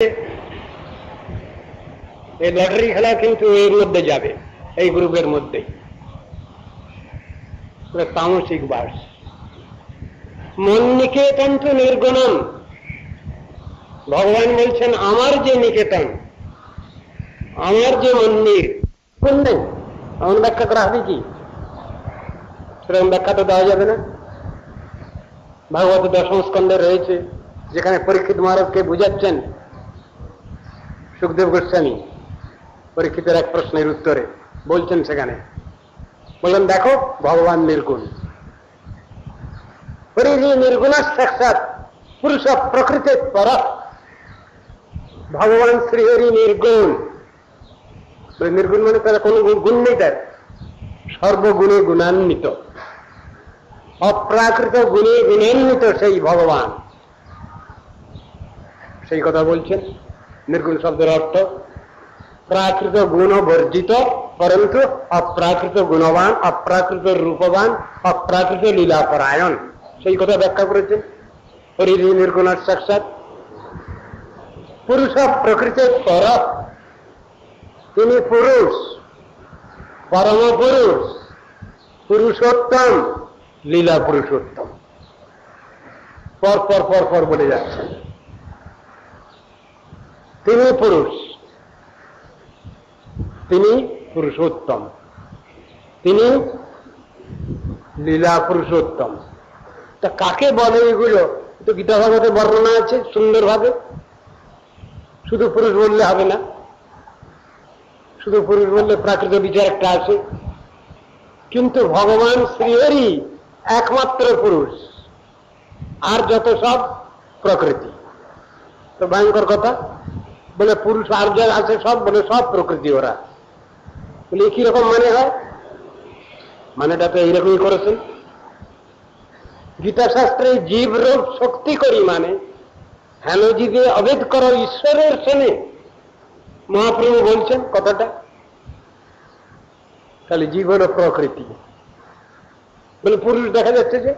এই লটারি খেলা কিন্তু এর মধ্যে যাবে, এই গ্রুপের মধ্যেই। তামসিক বাস। মন নিকেতন তো নির্গুণম। ভগবান বলছেন আমার যে নিকেতন, আমার যে মন্দির, কোন নেই এমন ব্যাখ্যা করা হবে কি? সেরকম ব্যাখ্যা তো দেওয়া যাবে না। ভাগবত দশম স্কন্ধে রয়েছে, যেখানে পরীক্ষিত মহারাজকে বুঝাচ্ছেন সুখদেব গোস্বামী। পরীক্ষিতের এক প্রশ্নের উত্তরে বলছেন, সেখানে বললেন দেখো ভগবান নির্গুণ। নির্গুণ সাক্ষাৎ পুরুষ প্রকৃতির পর। ভগবান শ্রীহরি নির্গুণ। নির্গুণ মানে তার কোনো গুণ নেই, তার সর্বগুণে গুণান্বিত, অপ্রাকৃত গুণে গুণান্বিত সেই ভগবান। সেই কথা বলছেন। নির্গুণ শব্দের অর্থ প্রাকৃত গুণ বর্জিত, পরন্তু অপ্রাকৃত গুণবান, অপ্রাকৃত রূপবান, অপ্রাকৃত লীলাপরায়ণ। সেই কথা ব্যাখ্যা করেছেন। হরি নির্গুণ সাক্ষাৎ পুরুষ প্রকৃতির পর। তিনি পুরুষ, পরম পুরুষ, পুরুষোত্তম, লীলা পুরুষোত্তম। পর পর পর পর বলে যাচ্ছেন। তিনি পুরুষ, তিনি পুরুষোত্তম, তিনি লীলা পুরুষোত্তম। তা কাকে বলে এগুলো? তো গীতা ভাগবতে বর্ণনা আছে সুন্দরভাবে। শুধু পুরুষ বললে হবে না, শুধু পুরুষ বললে প্রাকৃত বিচার একটা আছে। কিন্তু ভগবান শ্রীহরি একমাত্র পুরুষ, আর যত সব প্রকৃতি। তো ভয়ঙ্কর কথা। বলে পুরুষ আর যা আছে সব, বলে সব প্রকৃতি ওরা। বলে কি রকম মানে হয়? মানেটা তো এইরকমই করেছেন। গীতা শাস্ত্রে জীব রূপ শক্তি করি মানে হেন জীবে অভেদ করো ঈশ্বরের সেনে। মহাপ্রভু বলছেন কথাটা। তাহলে জীব হল প্রকৃতি। বলে পুরুষ দেখা যাচ্ছে যে,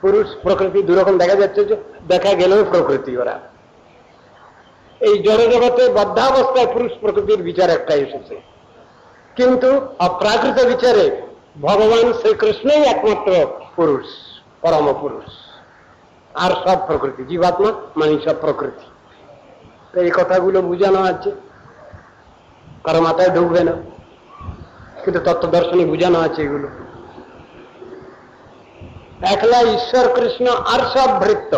পুরুষ প্রকৃতি দুরকম দেখা যাচ্ছে যে, দেখা গেলেও প্রকৃতি ওরা। এই জড় জগতে বদ্ধাবস্থায় পুরুষ প্রকৃতির বিচার একটা এসেছে, কিন্তু অপ্রাকৃত বিচারে ভগবান শ্রীকৃষ্ণই একমাত্র পুরুষ, পরম পুরুষ, আর সব প্রকৃতি। জীবাত্মা মানে সব প্রকৃতি। তো এই কথাগুলো বুঝানো আছে, কারো মাথায় ঢুকবে না, কিন্তু তত্ত্ব দর্শনে বুঝানো আছে এগুলো। একলা ঈশ্বর কৃষ্ণ আর সব ভৃত্য,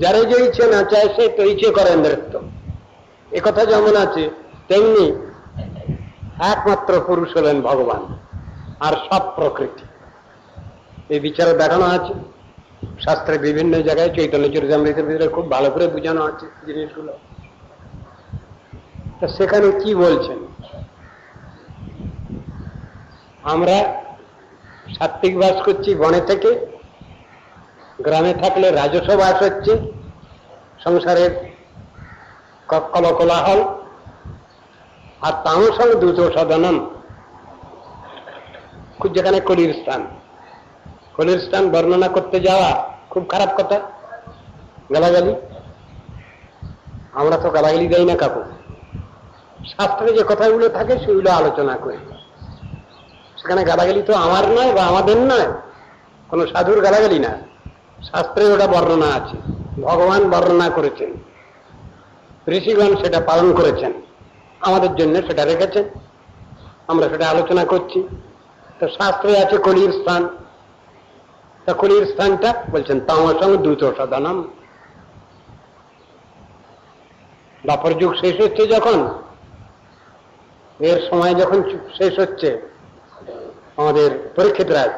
যারে যে ইচ্ছে না চায় সে তো ইচ্ছে করে নৃত্য। একথা যেমন আছে, তেমনি একমাত্র পুরুষ হলেন ভগবান, আর সব প্রকৃতি। এই বিচারে দেখানো আছে শাস্ত্রে বিভিন্ন জায়গায়। চৈতন্য চরিতামৃতের ভিতরে খুব ভালো করে বোঝানো আছে জিনিসগুলো। তা সেখানে কি বলছেন? আমরা সাত্ত্বিক বাস করছি বনে থেকে, গ্রামে থাকলে রাজস্ব বাস হচ্ছে, সংসারের কলকোলাহল। আর তামসং দ্রুত সদনম, যেখানে কলির স্থান। কলির স্থান বর্ণনা করতে যাওয়া খুব খারাপ কথা। গালাগালি, আমরা তো গালাগালি দেই না কাকু। শাস্ত্রে যে কথাগুলো থাকে সেগুলো আলোচনা করি। সেখানে গালাগালি তো আমার নয় বা আমাদের নয়, কোন সাধুর গালাগালি না। শাস্ত্রে ওটা বর্ণনা আছে, ভগবান বর্ণনা করেছেন, ঋষিগণ সেটা পালন করেছেন, আমাদের জন্য সেটা রেখেছেন, আমরা সেটা আলোচনা করছি। তো শাস্ত্রে আছে কলির স্থান। তা কলির স্থানটা বলছেন তামসং দ্রুত সদনম। দ্বাপর যুগ শেষ হচ্ছে যখন, এর সময় যখন শেষ হচ্ছে, আমাদের পরীক্ষিত রাজ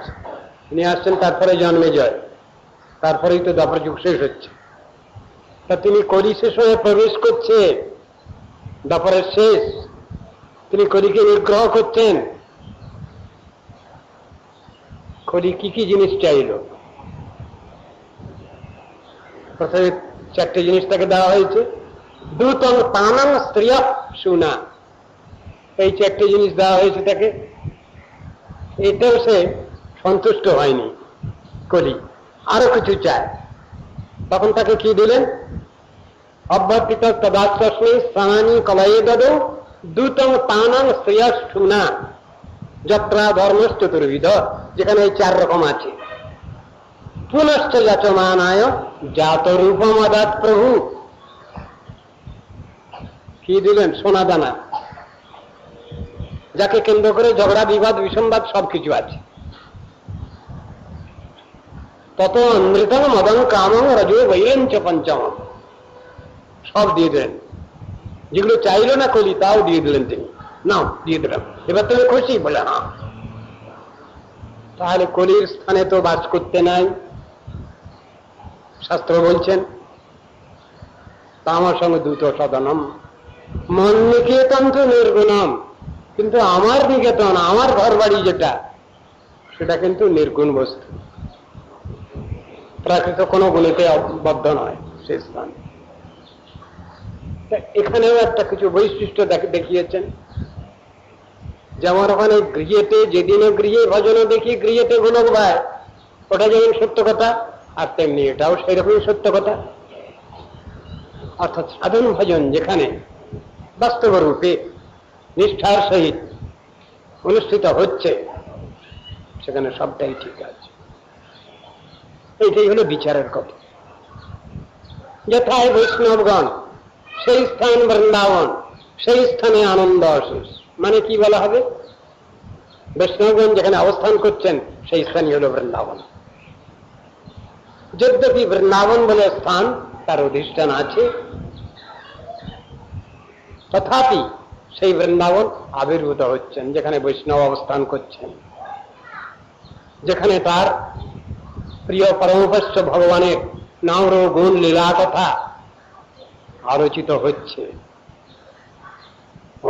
তিনি আসছেন, তারপরে জন্মে জয়, তারপরেই তো দ্বাপর যুগ শেষ হচ্ছে। তা তিনি কলি শেষ হয়ে প্রবেশ করছে, দ্বাপরের শেষ। তিনি কলিকে নিগ্রহ করছেন। কলি কি কি জিনিস চাইল? প্রথমে 4টে জিনিস তাকে দেওয়া হয়েছে। দূতং পানং স্ত্রিয় সুনা, এই 4টে জিনিস দেওয়া হয়েছে তাকে। এটাও সে সন্তুষ্ট হয়নি কলি, আরো কিছু চায়। তখন তাকে কি দিলেন? অভ্যর্থিত তদাশ্রমে স্থানানি কলয়ে দদৌ দূতং তানাং শ্রেয়ষ্ঠুনা যত্রা ধর্মশ্চতুর্বিধ, যেখানে এই 4 রকম আছে। পুনশ্চ যাচমানায় জাত রূপম অদাত প্রভু, কি দিলেন? সোনা দানা, যাকে কেন্দ্র করে ঝগড়া বিবাদ বিসম্বাদ সবকিছু আছে। তত অমৃতম মদং কামং রজো বৈরঞ্চ পঞ্চম, সব দিয়ে দিলেন। যেগুলো চাইল না কলি তাও দিয়ে দিলেন তিনি, নাও দিয়ে দিলাম, এবার তুমি খুশি? বলে হ্যাঁ। তাহলে কলির স্থানে তো বাস করতে নাই, শাস্ত্র বলছেন তামার সঙ্গে দূত সদনম মন নিকেতন তো নির্গুণম, কিন্তু আমার নিকেতন, আমার ঘর বাড়ি যেটা, সেটা কিন্তু নির্গুণ বস্তু, প্রাকৃত কোনো গুণেতে বদ্ধ নয় সে স্থান। এখানেও একটা কিছু বৈশিষ্ট্য দেখিয়েছেন, যেমন ওখানে গৃহেতে, যেদিনে গৃহে ভজন দেখি গৃহেতে গুণক ভাই, ওটা যেমন সত্য কথা, আর তেমনি এটাও সেরকমই সত্য কথা। অর্থাৎ সাধন ভজন যেখানে বাস্তব রূপে নিষ্ঠার সহিত অনুষ্ঠিত হচ্ছে, সেখানে সবটাই ঠিক আছে। এইটাই হলো বিচারের কথা। যথায় বৈষ্ণবগণ, সেই স্থান বৃন্দাবন, সেই স্থানে আনন্দ অশেষ। মানে কি বলা হবে? বৈষ্ণবগণ যেখানে অবস্থান করছেন সেই স্থানই হল বৃন্দাবন। যদ্যপি বৃন্দাবন বলে স্থান তার অধিষ্ঠান আছে, তথাপি সেই বৃন্দাবন আবির্ভূত হচ্ছেন যেখানে বৈষ্ণব অবস্থান করছেন, যেখানে তার প্রিয় পরমপস্য ভগবানের নাম গুণ লীলা কথা আলোচিত হচ্ছে,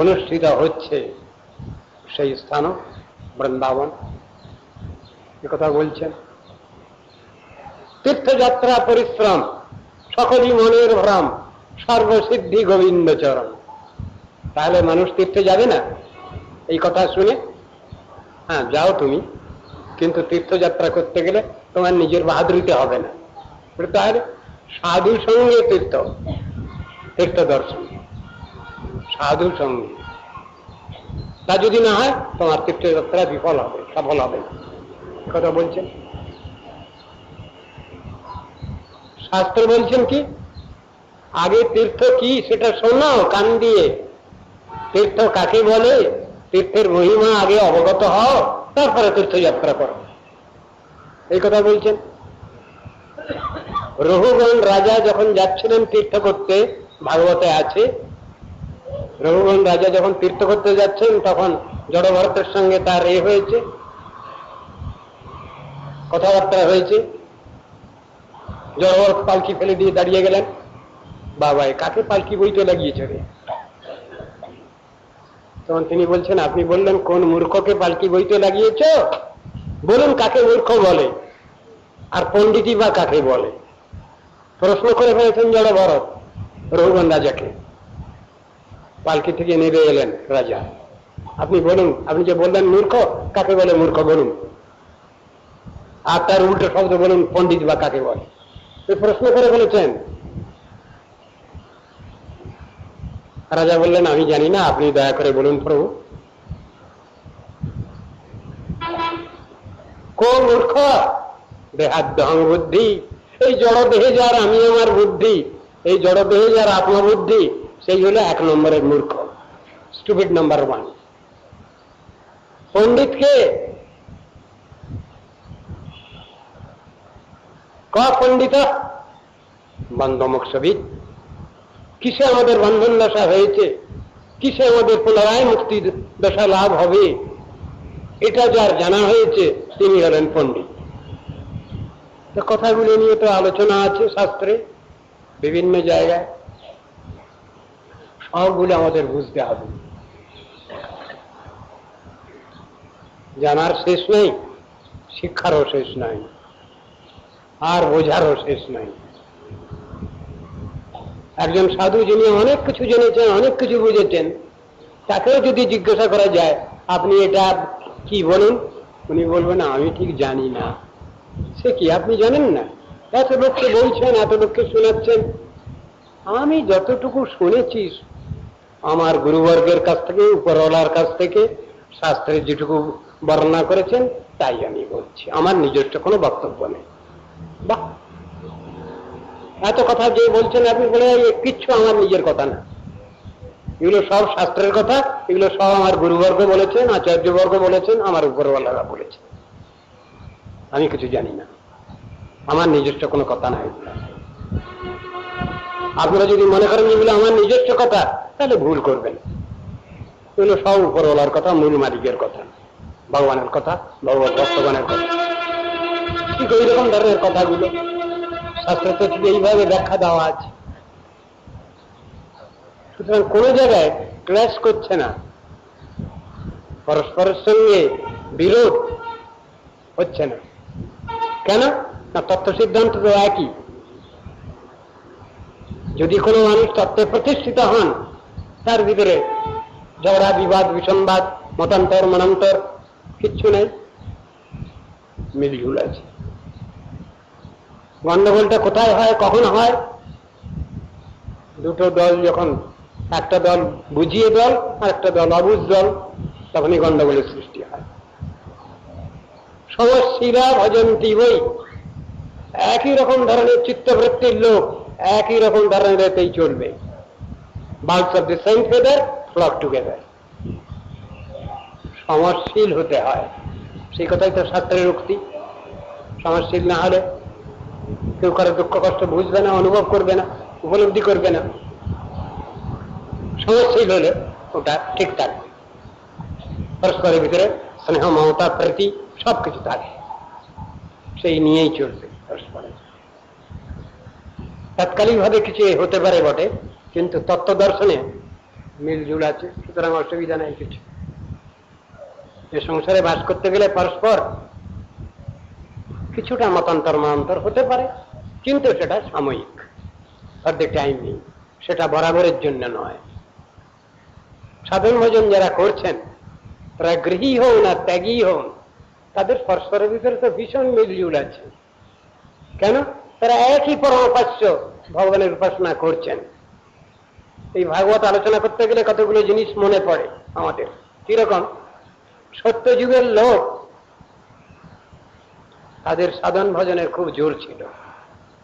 অনুষ্ঠিত হচ্ছে, সেই স্থান বৃন্দাবন। একথা বলছেন। তীর্থযাত্রা পরিশ্রম, সকলই মনের ভ্রম, সর্বসিদ্ধি গোবিন্দ চরণ। তাহলে মানুষ তীর্থে যাবে না এই কথা শুনে? হ্যাঁ, যাও তুমি, কিন্তু তীর্থযাত্রা করতে গেলে তোমার নিজের বাহাদুরিতে হবে না। তাহলে সাধু সঙ্গে তীর্থ দর্শন, সাধু সঙ্গে, তা যদি না হয় তোমার তীর্থযাত্রা বিফল হবে, সফল হবে না। কথা বলছেন শাস্ত্র। বলছেন কি, আগে তীর্থ কি সেটা শোনো কান দিয়ে। তীর্থ কাকে বলে, তীর্থের মহিমা আগে অবগত হও, তারপরে তীর্থযাত্রা করো, এই কথা বলছেন। রঘুগণ রাজা যখন যাচ্ছিলেন তীর্থ করতে, ভাগবতে আছে, রঘুগণ রাজা যখন তীর্থ করতে যাচ্ছেন তখন জড়ভরতের সঙ্গে তার হয়েছে, কথাবার্তা হয়েছে। জড়ভরত পালকি ফেলে দিয়ে দাঁড়িয়ে গেলেন। বাবা, কাকে পালকি বইতে লাগিয়েছে রে? তখন তিনি বলছেন, আপনি বললেন কোন মূর্খকে পালকি বইতে লাগিয়েছ? বলুন কাকে মূর্খ বলে, আর পণ্ডিতই বা কাকে বলে? প্রশ্ন করে ফেলেছেন জড়ভরত রঘুগণ রাজাকে। পালকি থেকে নেমে এলেন রাজা, আপনি বলুন, আপনি যে বললেন মূর্খ, কাকে বলে মূর্খ বলুন, আর তার উল্টো শব্দ বলুন পণ্ডিত বা কাকে বলে। প্রশ্ন করে ফেলেছেন। রাজা বললেন, আমি জানি না, আপনি দয়া করে বলুন প্রভু। কোন মূর্খ? দেহাদ্যহং বুদ্ধি, এই জড় দেহে যার আমি আমার বুদ্ধি, এই জড় দেহে যার আত্মবুদ্ধি, সেই হলো 1 নম্বরের মূর্খ, স্টুপিড নাম্বার 1। পণ্ডিতকে ক পণ্ডিত বন্ধমোক্ষবিদ, কিসে আমাদের বন্ধন দশা হয়েছে, কিসে আমাদের পুনরায় মুক্তি দশা লাভ হবে, এটা যার জানা হয়েছে তিনি হলেন পণ্ডিত। তো কথাগুলো নিয়ে তো আলোচনা আছে শাস্ত্রে বিভিন্ন জায়গায়, সবগুলো আমাদের বুঝতে হবে। জানার শেষ নেই, শিক্ষারও শেষ নাই, আর বোঝারও শেষ নাই। একজন সাধু যিনি অনেক কিছু জেনেছেন, অনেক কিছু বুঝেছেন, তাকেও যদি জিজ্ঞাসা করা যায় আপনি এটা কি বলুন, উনি বলবেন আমি ঠিক জানি না। সে কি আপনি জানেন না? এত লোককে বলছেন, এত লোককে শোনাচ্ছেন, আমি যতটুকু শুনেছি আমার গুরুবর্গের কাছ থেকে, উপরওয়ালার কাছ থেকে, শাস্ত্রে যেটুকু বর্ণনা করেছেন তাই আমি বলছি, আমার নিজস্ব কোনো বক্তব্য নেই। বাহ, এত কথা যে বলছেন আপনি, বলে কিচ্ছু আমার নিজের কথা না, এগুলো সব শাস্ত্রের কথা, এগুলো সব আমার গুরুবর্গ বলেছেন, আচার্যবর্গ বলেছেন, আমার উপরওয়ালারা বলেছেন, আমি কিছু জানি না, আমার নিজস্ব কোনো কথা নাই। আপনারা যদি মনে করেন এগুলো আমার নিজস্ব কথা, তাহলে ভুল করবেন। এগুলো সব উপরওয়ালার কথা, মূল মালিকের কথা, ভগবানের কথা, ভগবত ভক্তগণের কথা। ঠিক ওই রকম ধরনের কথাগুলো শাস্ত্রতে এইভাবে ব্যাখ্যা দেওয়া আছে। সুতরাং কোনো জায়গায় ক্ল্যাশ করছে না, পরস্পরের সঙ্গে বিরোধ হচ্ছে না। কেন না, তত্ত্ব সিদ্ধান্ত তো একই। যদি কোনো মানুষ তত্ত্বে প্রতিষ্ঠিত হন, তার ভিতরে ঝগড়া, বিবাদ, বিসংবাদ, মতান্তর, মনান্তর কিচ্ছু নেই, মিলঝুল আছে। গন্ডগোলটা কোথায় হয়, কখন হয়? দুটো দল যখন, একটা দল বুঝিয়ে দল আর একটা দল অবুঝ দল, তখনই গন্ডগোলের সৃষ্টি হয়। সমস্যা ভজন্তি বই, একই রকম ধরনের চিত্তবৃত্তির লোক একই রকম ধরনের এতেই চলবে। Birds of the same feather flock together. সমরশীল হতে হয়, সেই কথাই তো শাস্ত্রের উক্তি। সমরশীল না হলে কেউ কারো দুঃখ কষ্ট বুঝবে না, অনুভব করবে না, উপলব্ধি করবে না। সমরশীল হলে ওটা ঠিক থাকবে, পরস্পরের ভিতরে স্নেহ, মমতা, প্রীতি সবকিছু থাকে, সেই নিয়েই চলবে পরস্পরে। তাৎকালিক ভাবে কিছু হতে পারে বটে, কিন্তু তত্ত্ব দর্শনে মিলজুল আছে, সুতরাং অসুবিধা নেই কিছু। এ সংসারে বাস করতে গেলে পরস্পর কিছুটা মতান্তর মনান্তর হতে পারে, কিন্তু সেটা সাময়িক, ফর দ্য টাইম নেই, সেটা বরাবরের জন্য নয়। সাধন ভজন যারা করছেন, তারা গৃহী হন আর ত্যাগী হন, তাদের পরস্পরের ভিতরে তো ভীষণ মিলজুল আছে। কেন? তারা একই পরমোপাস্য ভগবানের উপাসনা করছেন। এই ভাগবত আলোচনা করতে গেলে কতগুলো জিনিস মনে পড়ে আমাদের। কিরকম? সত্য যুগের লোক, তাদের সাধন ভজনের খুব জোর ছিল,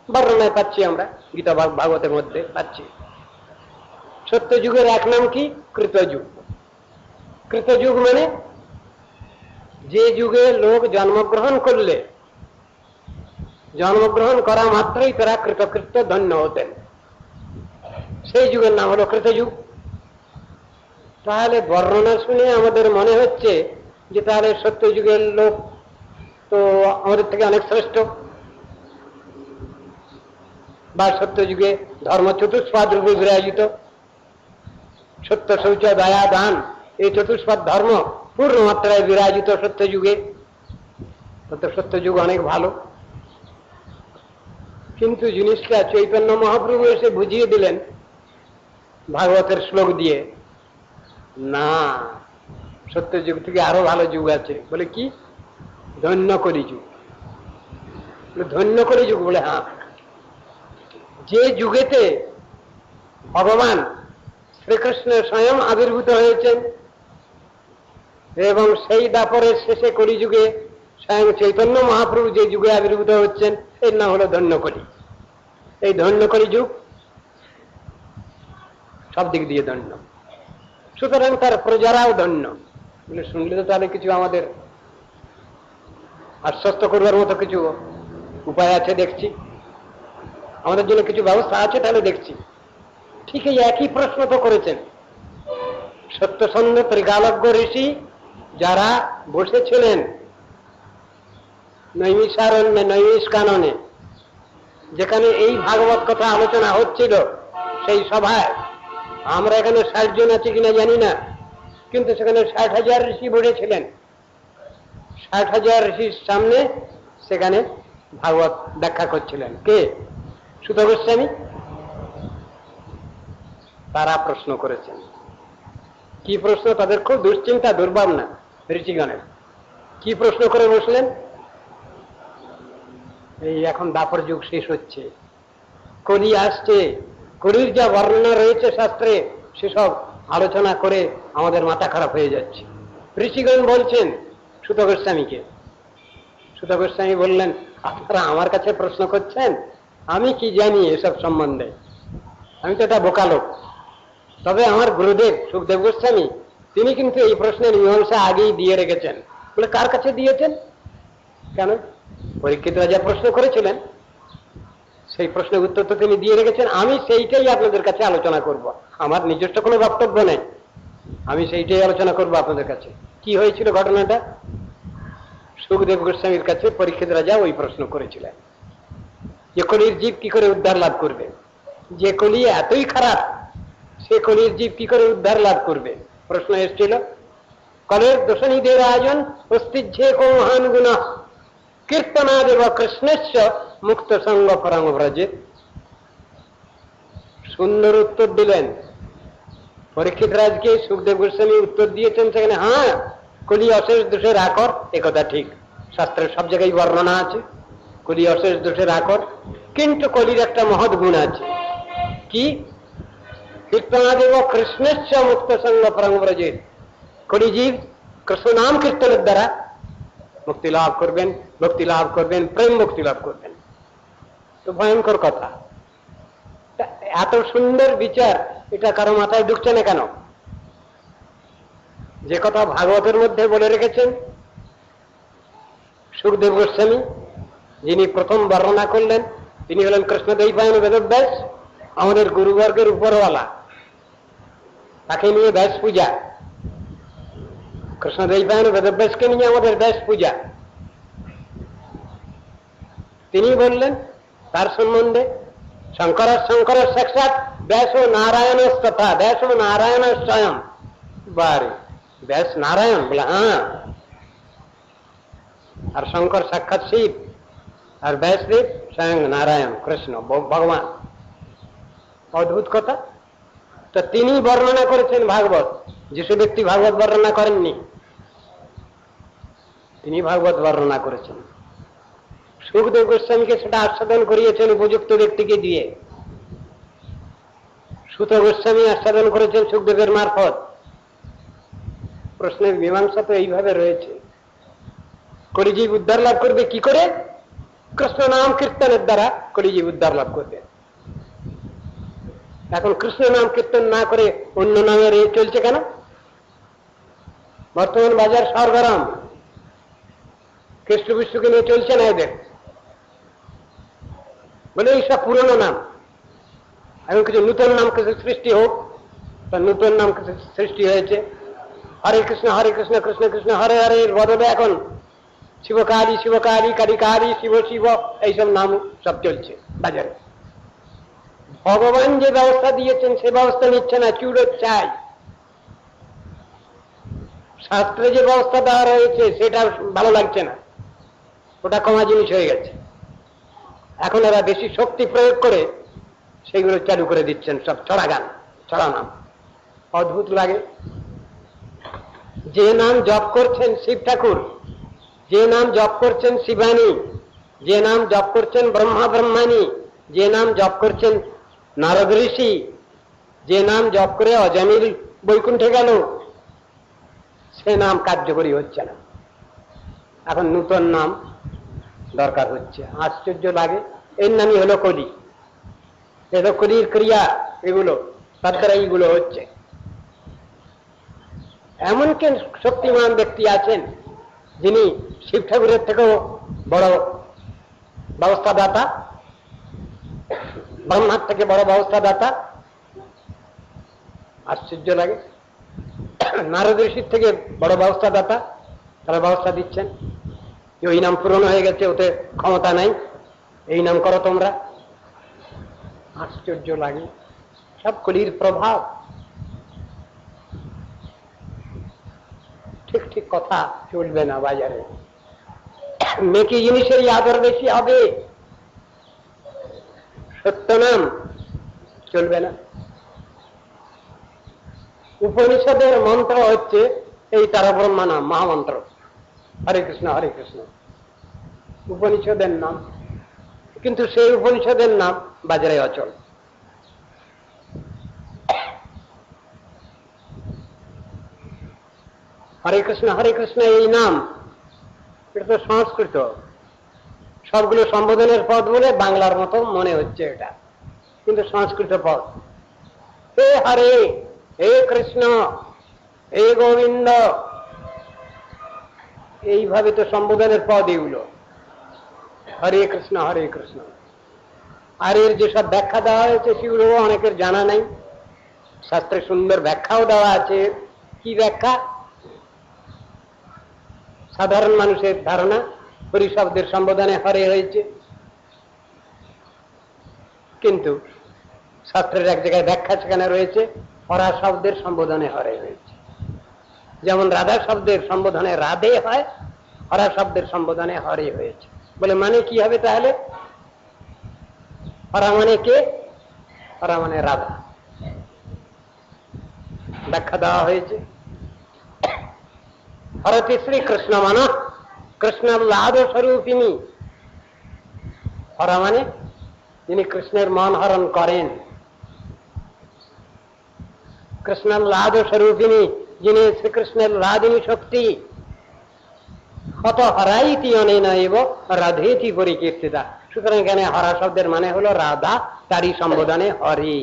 বর্ণনায় পাচ্ছি আমরা, গীতা ভাগবতের মধ্যে পাচ্ছি। সত্য যুগের এক নাম কি? কৃতযুগ। কৃতযুগ মানে যে যুগে লোক জন্মগ্রহণ করলে, জন্মগ্রহণ করা মাত্রই তারা কৃতকৃত্য ধন্য হতেন, সেই যুগের নাম হলো কৃতযুগ। তাহলে বর্ণনা শুনে আমাদের মনে হচ্ছে যে তাহলে সত্য যুগের লোক তো আমাদের থেকে অনেক শ্রেষ্ঠ, বা সত্য যুগে ধর্ম চতুষ্পাদ রূপে বিরাজিত, সত্য, শৌচ, দয়া, দান, এই চতুষ্পাদ ধর্ম পূর্ণ মাত্রায় বিরাজিত সত্য যুগে, সত্য যুগ অনেক ভালো। কিন্তু জিনিসটা চৈতন্য মহাপ্রভু এসে বুঝিয়ে দিলেন ভাগবতের শ্লোক দিয়ে, না, সত্য যুগ থেকে আরো ভালো যুগ আছে। বলে কি? ধন্য কলি যুগ। ধন্য কলি যুগ বলে হ্যাঁ, যে যুগেতে ভগবান শ্রীকৃষ্ণ স্বয়ং আবির্ভূত হয়েছেন, এবং সেই দাপরের শেষে কলিযুগে স্বয়ং চৈতন্য মহাপ্রভু যে যুগে আবির্ভূত হচ্ছেন, এর নাম হলো ধন্যকলি। এই ধন্যকলি যুগ সব দিক দিয়ে ধন্য, সুতরাং তার প্রজারাও ধন্য। শুনলে তো তাহলে কিছু আমাদের আশ্বস্ত করবার মতো কিছু উপায় আছে দেখছি, আমাদের জন্য কিছু ব্যবস্থা আছে তাহলে দেখছি। ঠিক এই একই প্রশ্ন তো করেছেন সত্যসন্ধ ত্রিকালজ্ঞ ঋষি, যারা বসেছিলেন নৈমিষারণ্যে, নৈমিষ কাননে, যেখানে এই ভাগবত কথা আলোচনা হচ্ছিল, সেই সভায় আমরা এখানে 60 জন আছি কিনা জানি না, কিন্তু সেখানে 60,000 ঋষি বসেছিলেন। 60,000 ঋষির সামনে সেখানে ভাগবত ব্যাখ্যা করছিলেন কে? সুত গোস্বামী। তারা প্রশ্ন করেছেন। কি প্রশ্ন? তাদের খুব দুশ্চিন্তা, দুর্ভাবনা ঋষিগণের। কি প্রশ্ন করে বসলেন? এই এখন দাপর যুগ শেষ হচ্ছে, কলি আসছে, কলির যা বর্ণনা রয়েছে শাস্ত্রে সেসব আলোচনা করে আমাদের মাথা খারাপ হয়ে যাচ্ছে। ঋষিগণ বলছেন সুত গোস্বামীকে, সুত গোস্বামী বললেন, আপনারা আমার কাছে প্রশ্ন করছেন, আমি কি জানি এসব সম্বন্ধে, আমি তো এটা বোকা লোক। তবে আমার গুরুদেব সুখদেব গোস্বামী তিনি কিন্তু এই প্রশ্নের মীমাংসা আগেই দিয়ে রেখেছেন। বলে কার কাছে দিয়েছেন? কেন? পরীক্ষিত রাজা প্রশ্ন করেছিলেন, সেই প্রশ্নের উত্তর তো তিনি দিয়ে রেখেছেন। আমি সেইটাই আপনাদের কাছে আলোচনা করব, আমার নিজস্ব কোনো বক্তব্য নেই, আমি সেইটাই আলোচনা করব আপনাদের কাছে। কি হয়েছিল ঘটনাটা? সুখদেব গোস্বামীর কাছে পরীক্ষিত রাজা ওই প্রশ্ন করেছিলেন যে কলির জীব কি করে উদ্ধার লাভ করবে, যে কলি এতই খারাপ সে কলির জীব কি করে উদ্ধার লাভ করবে। প্রশ্ন এসেছিল, কলের দোষণীদের আয়োজন অস্তিহ্যে কো মহান গুণ কীর্তনাদেব কৃষ্ণস্য মুক্ত সঙ্গ পরম ব্রজে। সুন্দর উত্তর দিলেন পরীক্ষিত রাজকে। সুখদেব গোস্বামী উত্তর দিয়েছেন সেখানে, হ্যাঁ কলি অশেষ দোষের আকর, একথা ঠিক, শাস্ত্রের সব জায়গায় বর্ণনা আছে কলি অশেষ দোষের আকর, কিন্তু কলির একটা মহৎ গুণ আছে। কি? কীর্তনাদেব কৃষ্ণস্য মুক্ত সঙ্গ পরম ব্রজে। কলিজীব কৃষ্ণ নাম কীর্তনের দ্বারা মুক্তি লাভ করবেন, ভক্তি লাভ করবেন, প্রেম মুক্তি লাভ করবেন। তো ভয়ঙ্কর কথা, এত সুন্দর বিচার এটা কারো মাথায় ঢুকছে না কেন? যে কথা ভাগবতের মধ্যে বলে রেখেছেন সুখদেব গোস্বামী, যিনি প্রথম বর্ণনা করলেন তিনি হলেন কৃষ্ণদ্বৈপায়ন বেদব্যাস, আমাদের গুরুবর্গের উপরওয়ালা, তাকে নিয়ে ব্যাস পূজা। কৃষ্ণদ্বৈপায়ন বেদব্যাসকে নিয়ে আমাদের ব্যাস পূজা। তিনি বললেন তার সম্বন্ধে, শঙ্কর সাক্ষাৎ ব্যাস ও নারায়ণ তথা, ব্যাস ও নারায়ণ স্বয়ং। বারে ব্যাস নারায়ণ? বলে হ্যাঁ। আর শঙ্কর সাক্ষাৎ শিব, আর ব্যাস দেব স্বয়ং নারায়ণ কৃষ্ণ ভগবান। অদ্ভুত কথা। তো তিনি বর্ণনা করেছেন ভাগবত, যেসব ব্যক্তি ভাগবত বর্ণনা করেননি তিনি ভাগবত বর্ণনা করেছেন। সুখদেব গোস্বামীকে সেটা আস্বাদন করিয়েছেন উপযুক্ত ব্যক্তিকে দিয়ে। সুত গোস্বামী আস্বাদন করেছেন সুখদেবের মারফত। প্রশ্নের মীমাংসা তো এইভাবে রয়েছে, কলিজীব উদ্ধার লাভ করবে কি করে? কৃষ্ণ নাম কীর্তনের দ্বারা কলিজীব উদ্ধার লাভ করবে। এখন কৃষ্ণ নাম কীর্তন না করে অন্য নামের চলছে কেন? বর্তমান বাজার সরগরম, কৃষ্ণ বিষ্ণুকে নিয়ে চলছে না এদের। বলে এইসব পুরনো নাম, এখন কিছু নূতন নাম কিছু সৃষ্টি হোক, তার নূতন নাম কিছু সৃষ্টি হয়েছে। হরে কৃষ্ণ কৃষ্ণ কৃষ্ণ হরে হরে বদলে এখন শিবকালী শিবকালী কালী কালী শিব শিব এইসব নাম সব চলছে বাজারে। ভগবান যে ব্যবস্থা দিয়েছেন সে ব্যবস্থা নিচ্ছে না, চুড়ো চাই। শাস্ত্রে যে ব্যবস্থা দেওয়া রয়েছে সেটা ভালো লাগছে না, ওটা কমা জিনিস হয়ে গেছে। এখন এরা বেশি শক্তি প্রয়োগ করে সেগুলো চালু করে দিচ্ছেন, সব ছড়া গান, ছড়া নাম। অদ্ভুত লাগে। যে নাম জপ করছেন শিব ঠাকুর, যে নাম জপ করছেন শিবানী, যে নাম জপ করছেন ব্রহ্মা ব্রহ্মাণী, যে নাম জপ করছেন নারদ ঋষি, যে নাম জপ করে অজামিল বৈকুণ্ঠে গেল, সে নাম কার্যকরী হচ্ছে না। এখন নূতন নাম দরকার হচ্ছে। আশ্চর্য লাগে। এর নামই হলো কলি। এতো কলির ক্রিয়া, এগুলো তার দ্বারা এইগুলো হচ্ছে। এমন কেন শক্তিমান ব্যক্তি আছেন যিনি শিব ঠাকুরের থেকেও বড় ব্যবস্থাদাতা, ব্রহ্মার থেকে বড় ব্যবস্থাদাতা। আশ্চর্য লাগে। নারদ ঋষির থেকে বড় ব্যবস্থাদাতা, তারা ব্যবস্থা দিচ্ছেন যে ওই নাম পুরনো হয়ে গেছে, ওতে ক্ষমতা নাই, এই নাম করো তোমরা। আশ্চর্য লাগে। সব কলির প্রভাব। ঠিক ঠিক কথা চলবে না বাজারে। মেকি জিনিসেরই আদর বেশি হবে, সত্য নাম চলবে না। উপনিষদের মন্ত্র হচ্ছে এই তারা ব্রহ্মা নাম, মহামন্ত্র, হরে কৃষ্ণ উপনিষদের নাম। কিন্তু সেই উপনিষদের নাম বাজারে অচল। হরে কৃষ্ণ এই নাম, এটা তো সংস্কৃত, সবগুলো সম্বোধনের পদ বলে বাংলার মতো মনে হচ্ছে এটা, কিন্তু সংস্কৃত পদ। হে হরে, হে কৃষ্ণ, হে গোবিন্দ, এইভাবে তো সম্বোধনের পদ এগুলো, হরে কৃষ্ণ। আর এর যেসব ব্যাখ্যা দেওয়া হয়েছে সেগুলো অনেকের জানা নাই, শাস্ত্রে সুন্দর ব্যাখ্যাও দেওয়া আছে। কি ব্যাখ্যা? সাধারণ মানুষের ধারণা হরি শব্দের সম্বোধনে হরে হয়েছে, কিন্তু শাস্ত্রের এক জায়গায় ব্যাখ্যা সেখানে রয়েছে হরা শব্দের সম্বোধনে হরে হয়েছে। যেমন রাধা শব্দের সম্বোধনে রাধে হয়, হরা শব্দের সম্বোধনে হরে হয়েছে। বলে মানে কি হবে তাহলে? হরা মানে কে? হরা মানে রাধা। ব্যাখ্যা দেওয়া হয়েছে হরতি শ্রী কৃষ্ণ মানা কৃষ্ণাহ্লাদ স্বরূপিণী। হরা মানে যিনি কৃষ্ণের মন হরণ করেন, কৃষ্ণাহ্লাদ স্বরূপিণী যিনি শ্রীকৃষ্ণের লাদিনী শক্তি। হত হরাইতি অনেন এব রাধেতি পরিকীর্তিতা। সুতরাং এখানে হরা শব্দের মানে হলো রাধা, তারই সম্বোধনে হরে।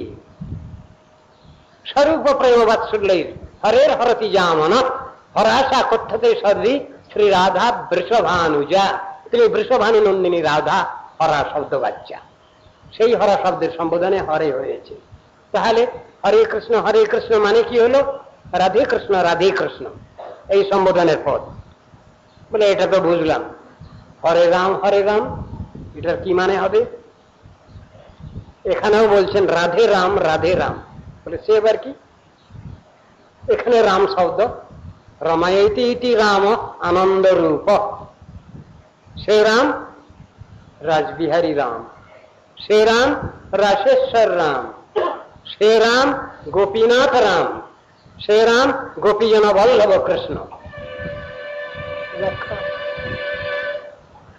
স্বরূপ প্রেম বাৎসল্যের হরের হরতি জামন হরাশা কথ্যতে সর্বি শ্রী রাধা বৃষভানুজা। তিনি বৃষভানু নন্দিনী রাধা হরা শব্দ বাচ্চা, সেই হরা শব্দের সম্বোধনে হরে হয়েছে। তাহলে হরে কৃষ্ণ মানে কি হলো? রাধে কৃষ্ণ এই সম্বোধনের পদ। বলে এটা তো বুঝলাম, হরে রাম এটার কি মানে হবে? এখানেও বলছেন রাধে রাম। বলে সে এবার কি? এখানে রাম শব্দ রমায়তি ইতি রাম আনন্দ রূপ, সে রাম রাজবিহারী রাম, সে রাম রাশেশ্বর রাম, সে রাম গোপীনাথ রাম, সে রাম গোপীজন বল্লভ কৃষ্ণ।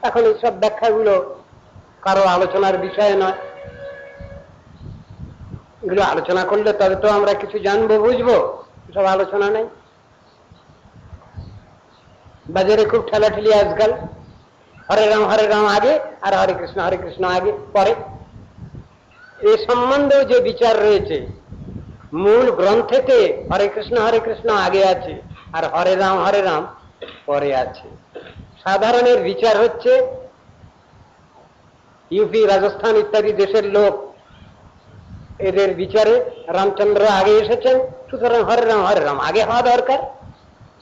এখন এইসব ব্যাখ্যাগুলো কারো আলোচনার বিষয় নয়, এগুলো আলোচনা করলে তবে তো আমরা কিছু জানবো, বুঝবো। সব আলোচনা নেই। বাজারে খুব ঠেলাঠেলি আজকাল, হরে রাম আগে আর হরে কৃষ্ণ আগে পরে। এই সম্বন্ধেও যে বিচার রয়েছে, মূল গ্রন্থেতে হরে কৃষ্ণ আগে আছে আর হরে রাম পরে আছে। সাধারণের বিচার হচ্ছে ইউপি, রাজস্থান ইত্যাদি দেশের লোক, এদের বিচারে রামচন্দ্র আগে এসেছেন, সুতরাং হরে রাম আগে হওয়া দরকার,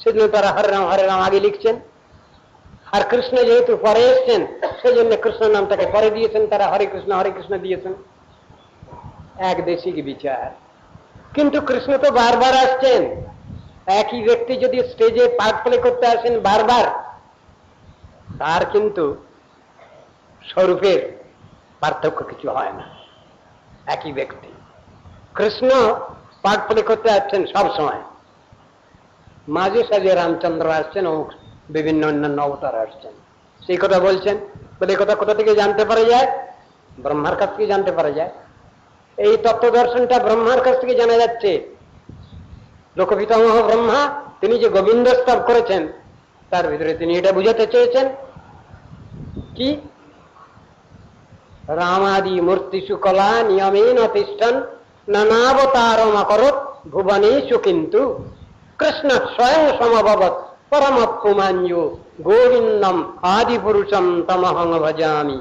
সেজন্য তারা হরে রাম আগে লিখছেন। আর কৃষ্ণ যেহেতু পরে এসছেন, সেই জন্য কৃষ্ণ নামটাকে পরে দিয়েছেন, তারা হরে কৃষ্ণ দিয়েছেন। এক দেশিক বিচার। কিন্তু কৃষ্ণ তো বারবার আসছেন। একই ব্যক্তি যদি স্টেজে পার্ট প্লে করতে আসেন বারবার, তার কিন্তু স্বরূপের পার্থক্য কিছু হয় না। একই ব্যক্তি কৃষ্ণ পার্ট প্লে করতে আসছেন সব সময়, মাঝে সাঝে রামচন্দ্র আসছেন ও বিভিন্ন অন্যান্য অবতার আসছেন। সেই কথা বলছেন। বলে এই কথা কোথা থেকে জানতে পারা যায়? ব্রহ্মার কাছ থেকে জানতে পারা যায়। এই তত্ত্ব দর্শনটা ব্রহ্মার কাছ থেকে জানা যাচ্ছে। লোকপিতামহ ব্রহ্মা তিনি যে গোবিন্দ স্তব করেছেন, তার ভিতরে তিনি এটা বুঝাতে চেয়েছেন কি? রামাদি মূর্তিষু কলা নিয়মেন তিষ্ঠন নানাবতারম অকরৎ ভুবনেষু কিন্তু কৃষ্ণ স্বয়ং সমভবৎ পরম পুমাঞ্জু গোবিন্দম আদি পুরুষম তমহং ভজামি।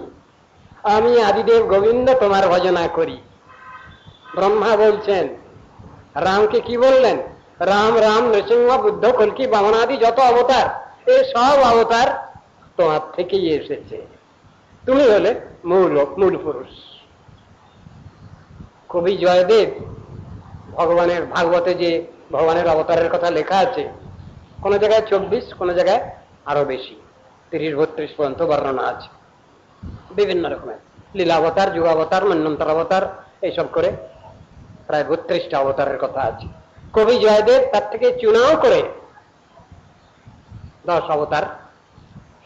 আমি আদিদেব গোবিন্দ তোমার ভজনা করি। ব্রহ্মা বলছেন, রামকে কি বললেন? রাম নৃসিংহ বুদ্ধ কল্কি বামনাদি যত অবতার, এই সব অবতার তোমার থেকেই এসেছে, তুমি হলে মূল পুরুষ। কবি জয়দেব ভগবানের ভাগবতে যে ভগবানের অবতারের কথা লেখা আছে, কোন জায়গায় 24, কোন জায়গায় আরো বেশি, 30-32 পর্যন্ত বর্ণনা আছে। বিভিন্ন রকমের লীলাবতার, যুগাবতার, মন্বন্তর অবতার, এইসব করে প্রায় 32টা অবতারের কথা আছে। কবি জয়দেব তার থেকে চুনাও করে 10 অবতার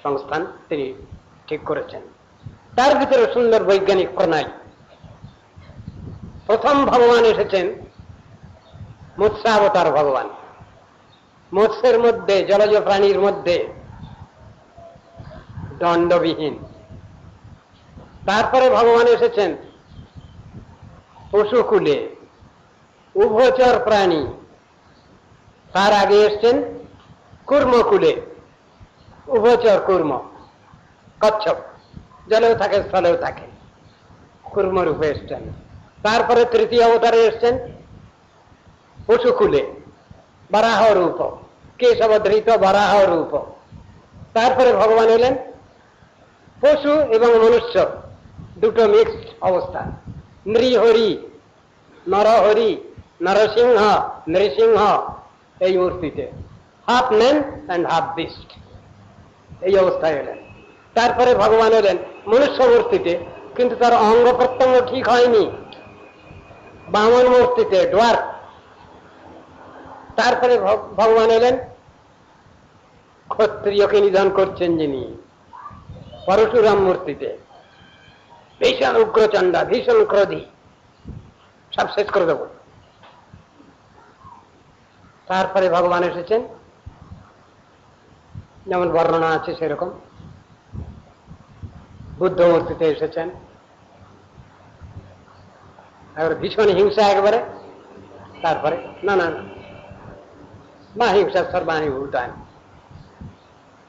সংস্থান তিনি ঠিক করেছেন। তার ভিতরে সুন্দর বৈজ্ঞানিক প্রণালী। প্রথম ভগবান এসেছেন মৎস্যাবতার ভগবান, মৎস্যের মধ্যে, জলজ প্রাণীর মধ্যে দণ্ডবিহীন। তারপরে ভগবান এসেছেন পশুকুলে, উভচর প্রাণী। তার আগে এসছেন কুর্মকুলে, উভচর কুর্ম, কচ্ছপ, জলেও থাকে স্থলেও থাকে, কুর্ম রূপে এসছেন। তারপরে তৃতীয় অবতারে এসছেন পশুকুলে, বারাহ রূপ, কেশবধৃত বারাহ রূপ। তারপরে ভগবান এলেন পশু এবং মনুষ্য দুটো মিক্সড অবস্থা, নৃহরি, নরহরি, নরসিংহ, নৃসিংহ, এই মূর্তিতে half man and half beast, এই অবস্থায় এলেন। তারপরে ভগবান এলেন মনুষ্য মূর্তিতে, কিন্তু তার অঙ্গ প্রত্যঙ্গ ঠিক হয়নি, বামন মূর্তিতে, ডোয়ার্ফ। তারপরে ভগবান এলেন ক্ষত্রিয়কে নিধন করছেন যিনি, পরশুরাম মূর্তিতে, ভীষণ উগ্রচণ্ডা, ভীষণ ক্রোধী, সব শেষ করে দেব। তারপরে ভগবান এসেছেন যেমন বর্ণনা আছে সেরকম, বুদ্ধ মূর্তিতে এসেছেন, এবার ভীষণ হিংসা একবারে। তারপরে না না না, মা হিংসা সর্বাণী ভূতানি,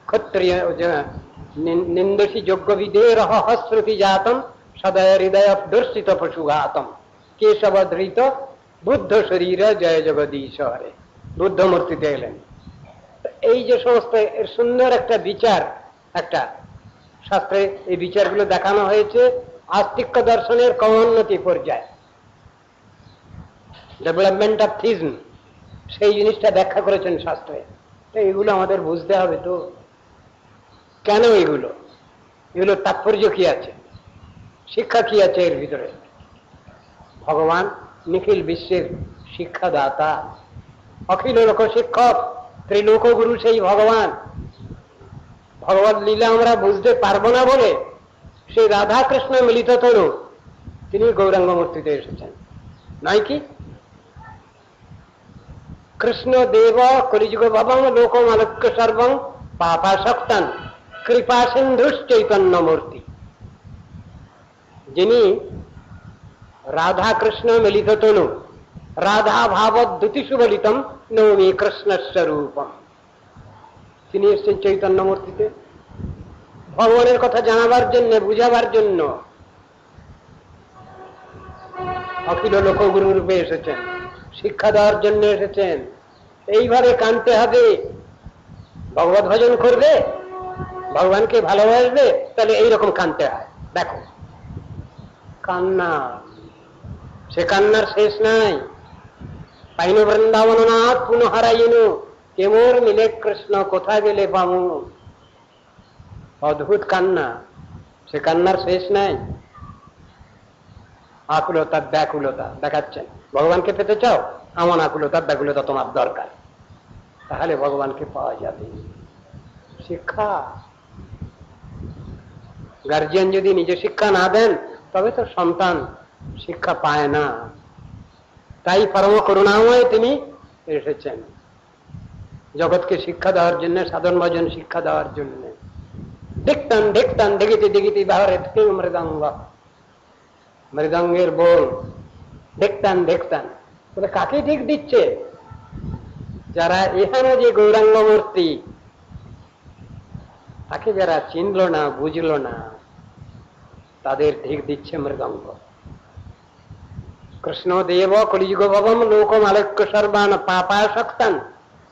ক্ষত্রিয় নিন্দসী যোগ্য বিধের শ্রুতি জাতম সদয় হৃদয় দর্শিত পশুঘাতম কেশবধৃত বুদ্ধ শরীর জয় জগদীশ হরে। বুদ্ধ মূর্তিতে এলেন। এই যে সমস্ত এর সুন্দর একটা বিচার, একটা শাস্ত্রে এই বিচারগুলো দেখানো হয়েছে আস্তিক্য দর্শনের ক্রমোন্নতি পর্যায়ে, ডেভেলপমেন্ট অফ থিজম, সেই জিনিসটা ব্যাখ্যা করেছেন শাস্ত্রে। এইগুলো আমাদের বুঝতে হবে। তো কেন এগুলো, এগুলো তাৎপর্য কি আছে, শিক্ষা কি আছে এর ভিতরে? ভগবান নিখিল বিশ্বের শিক্ষাদাতা, অখিল লোক শিক্ষক, ত্রিলোক গুরু সেই ভগবান। ভগবত লীলা আমরা বুঝতে পারবো না বলে সেই রাধা কৃষ্ণ মিলিত তনু তিনি গৌরাঙ্গ মূর্তিতে এসেছেন, নয় কি? কৃষ্ণ দেব কলিযুগ ভবং লোকমালক্য সর্বং পাপাসক্তান কৃপা সিন্ধুষ চৈতন্য মূর্তি। যিনি রাধা কৃষ্ণ মিলিত তনু, রাধা ভাবদ্যুতি সুবলিতম নৌমি কৃষ্ণস্বরূপম, তিনি এসছেন চৈতন্য মূর্তিতে ভগবানের কথা জানাবার জন্য, বুঝাবার জন্য। অখিল লোকগুরু রূপে এসেছেন, শিক্ষা দেওয়ার জন্য এসেছেন। এইভাবে কানতে হবে। ভগবত ভজন করবে, ভগবানকে ভালোবাসবে, তাহলে এইরকম কানতে হয়। দেখো কান্না, সে কান্নার শেষ নাই। পাইন বৃন্দাবন নাথ পুনঃ হারাইনু, কেমর মিলে কৃষ্ণ কোথায় গেলে পামু। অদ্ভুত কান্না, সে কান্নার শেষ নাই। আকুলতা, ব্যাকুলতা দেখাচ্ছেন। ভগবানকে পেতে চাও, এমন আকুলতা ব্যাকুলতা তোমার দরকার, তাহলে ভগবানকে পাওয়া যাবে। শিক্ষা, গার্জিয়ান যদি নিজে শিক্ষা না দেন তবে তো সন্তান শিক্ষা পায় না। তাই পরম করুণাময় তিনি এসেছেন জগৎকে শিক্ষা দেওয়ার জন্য, সাধন ভজন শিক্ষা দেওয়ার জন্য। দেখতাম দেখতাম দেখিতে দেখিতে বাহারে মৃদঙ্গ, মৃদঙ্গের বোল দেখতাম দেখতাম। তবে কাকে ঠিক দিচ্ছে? যারা এখানে যে গৌরাঙ্গ মূর্তি তাকে যারা চিনল না, বুঝল না, তাদের ঠিক দিচ্ছে মৃদঙ্গ। কৃষ্ণ দেব কলিযুগ ভবম লোকম আলক্য সর্বান পাপাসক্তান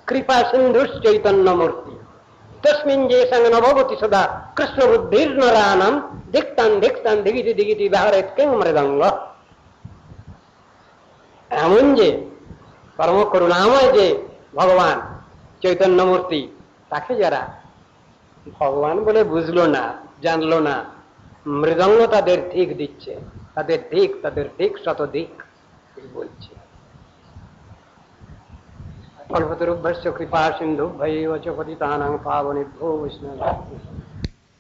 কৃপা সিন্ধুষ চৈতন্য মূর্তি তস্মিন যে সঙ্গ নভবতী সদা কৃষ্ণ বুদ্ধির নরানাম দেখতান দেখতান দেখিতে দেখিতে বাহারে কেন মৃদঙ্গ। এমন যে পরম করুণাময় যে ভগবান চৈতন্য মূর্তি, তাকে যারা ভগবান বলে বুঝলো না, জানলো না, মৃদঙ্গ তাদের দিক দিচ্ছে, তাদের দিক শত দিক বলছে। কল্পতরুভ্যশ্চ কৃপা সিন্ধুভ্যৈব চ পতিতানাং পাবনেভ্যো বৈষ্ণবেভ্যো